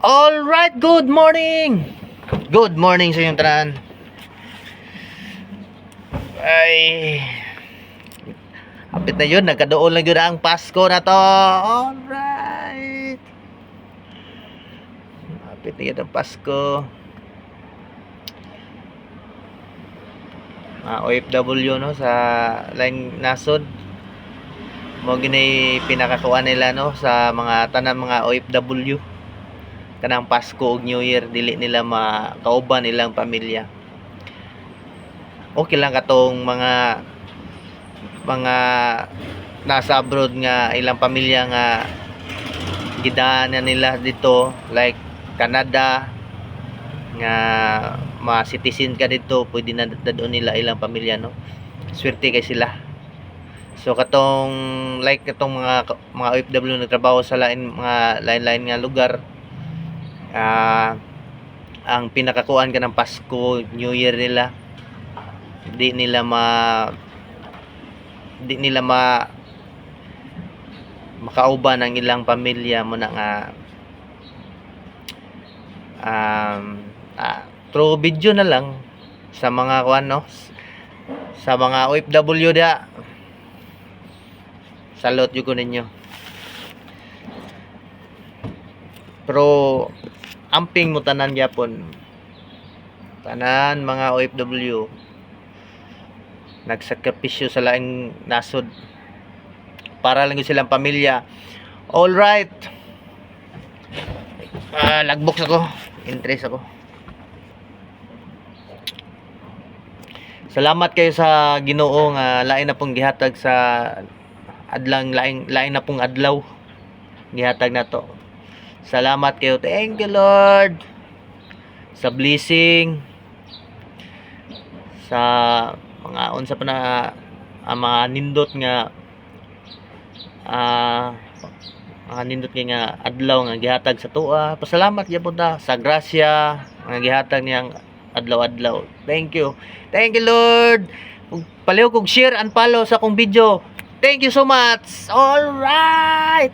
All right, good morning. Good morning sa inyong tanan. Ay, hapit na yun, nagkadoon lang yun ang Pasko na to. All right. Hapit na yun ang Pasko. Mga OFW no sa line nasod. Mo ginay pinakakuan nila no sa mga tanan mga OFW. Kanang Pasko ug New Year dili nila makauban ilang pamilya. Okay lang katong mga nasa abroad nga ilang pamilya nga gidaanan nila dito like Canada nga ma-citizen ka dito, pwede na dadon nila ilang pamilya no. Swerte kay sila. So katong like katong mga OFW na trabaho sa mga lain-lain nga lugar, ang pinakakuan ka ng Pasko, New Year nila, di nila makauban ang ilang pamilya mo na nga through video na lang sa mga kuan no, sa mga OFW da. Salute jud ko ninyo. Pero amping mo tanan gyapon, tanan mga OFW nagsakripisyo sa laing nasod para lang silang pamilya. All right, lagbox ako, interest ako. Salamat kayo sa Ginoo nga lain na pong gihatag sa adlang lain na pong adlaw gihatag na to. Salamat kayo. Thank you Lord sa blessing, sa mga unsa pa na mga nindot nga mga nindot nga adlaw nga gihatag sa tuwa. Pasalamat gyapon ta sa grasya nga gihatag niyang adlaw-adlaw. Thank you Lord. Palihog kog share and follow sa akong video. Thank you so much. All right.